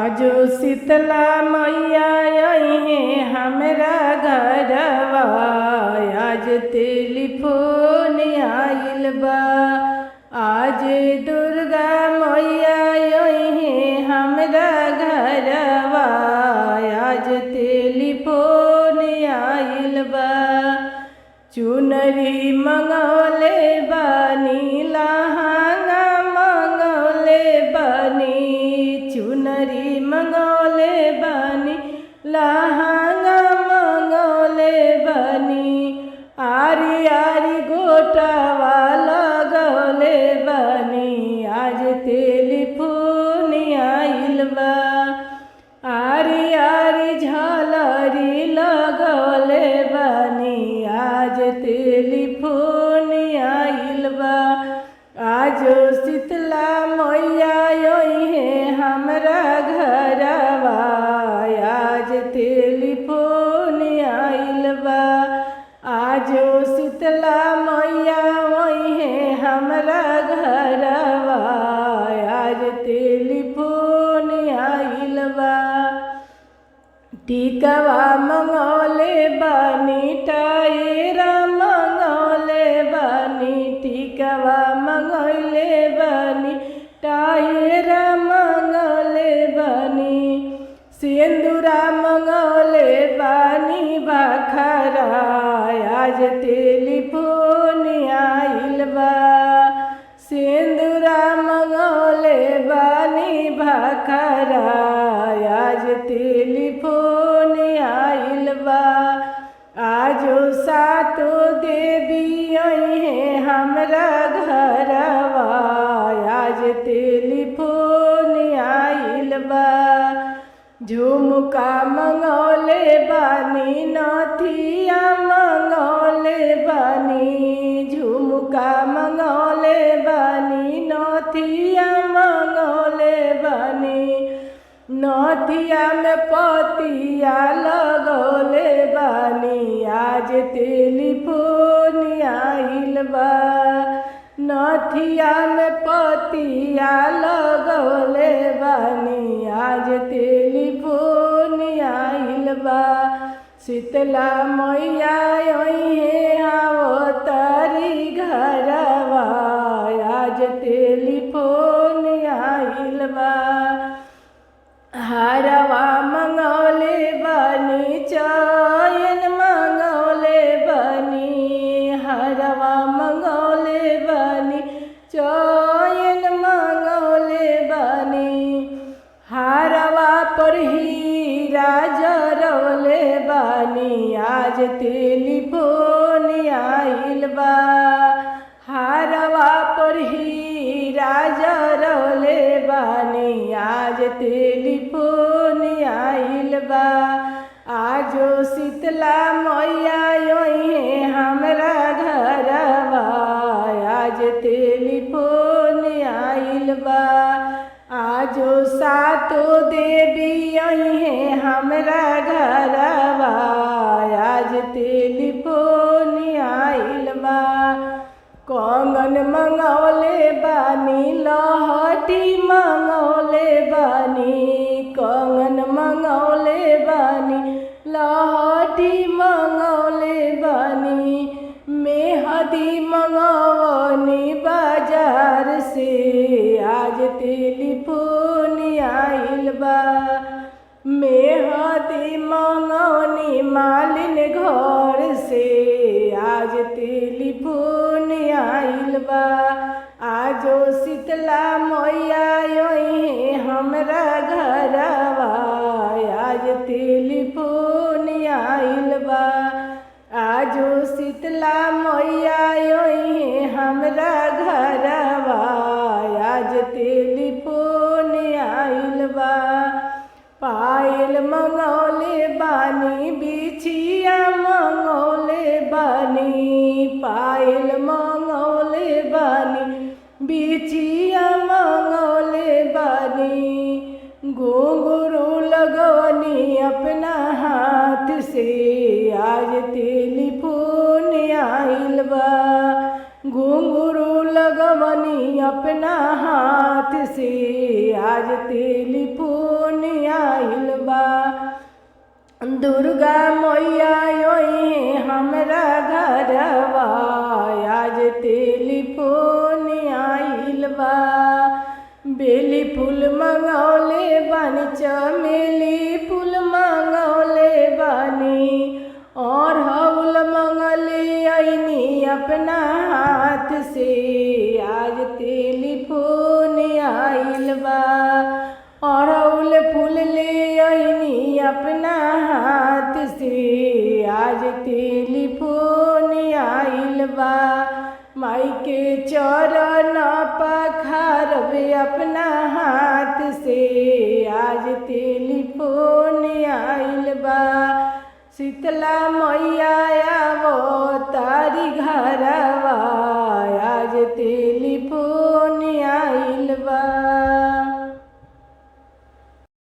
आजो शीतला मैया अइहे हमरा घरवा। आज टेलीफोन आइल बा। आज दुर्गा मैया अइहे हमरा घरवा। आज टेलीफोन आइल बा। चुनरी मंगौले बानी, लहंगा मंगौले बानी। चुनरी मंगौले बानी, लहंगा मंगौले बानी। आरी आरी गोटावा लगौले बानी। आज टेलीफोन आइल बा। आरी आरी झलरी लगौले बानी। आज टेलीफोन आइल बा। आजो शीतला मैया अइहे हमरा घरवा। आज टेलीफोन आइल बा। आजो शीतला मैया अइहे हमरा घरवा। आज टेलीफोन आइल बा। टिकवा मंगौले बानी, टायरा मंगौले बानी। टिकवा मंगौले बानी, टायरा मंगौले बानी। सिंदूरा मंगौले बानी बखरा। आज टेलीफोन आइल बा। सिंदूरा मंगौले बानी बखरा। आज टेलीफोन आइल बा। आजो सातो देवी अइहे हमरा घरवा। आज टेलीफोन आइल बा। झुमका मंगौले बानी, नथिया मंगौले बानी। झुमका मंगौले बानी, नथिया मंगौले बानी। नथिया में पतिया लगौले बानी। आज टेलीफोन आइल बा। नथिया में पतिया लगौले बानी। आज टेलीफोन आइल बा। शीतला मैया अइहे अवतारी घरवा। आज टेलीफोन आइल बा। हारवा मंगौले बानी, चैन मंगौले बानी। हारवा मंगौले बानी, चैन मंगौले बानी। हारवा पर हीरा जरौले बानी। आज टेलीफोन आइल बा। हारवा पर हीरा जरौले बानी। आज टेलीफोन आइल बा। आजो शीतला मैया अइहे हमरा घरवा। आज टेलीफोन आइल बा। आजो सातो देवी अइहे हमरा घरवा। आज टेलीफोन आइल बा। कंगन मंगौले बानी, लहठी मंगौले बानी। कंगन मंगौले बानी, लहठी मंगौले बानी। मेहंदी मंगवनी बाजार से। आज टेलीफोन आइल बा। मेहंदी मंगवनी मालिन घर से। आज टेलीफोन आइल बा। आजो शीतला मैया अइहे हमरा घरवा। आज टेलीफोन आइल बा। आजो शीतला मैया अइहे हमरा घरवा। आज टेलीफोन आइल बा। पायल मंगौले बानी, बिछिया मंगौले बानी। पायल मंगौले बानी, बिछिया मंगौले बानी। घुंघरू लगवनी अपना हाथ से। आज टेलीफोन आइल बा। घुंघरू लगवनी अपना हाथ से। आज टेलीफोन दुर्गा मैया योई हमरा घरवा आज टेलीफोन आइल बा। बेली फूल मंगौले बानी चमेली फूल मंगौले बानी और हौल मंगले आईनी अपना हाथ से आज टेलीफोन आइल बा। और हौल फूल ले आईनी अपना हाथ से आज टेलीफोन आइल बा। माई के चरण पखारब अपना हाथ से आज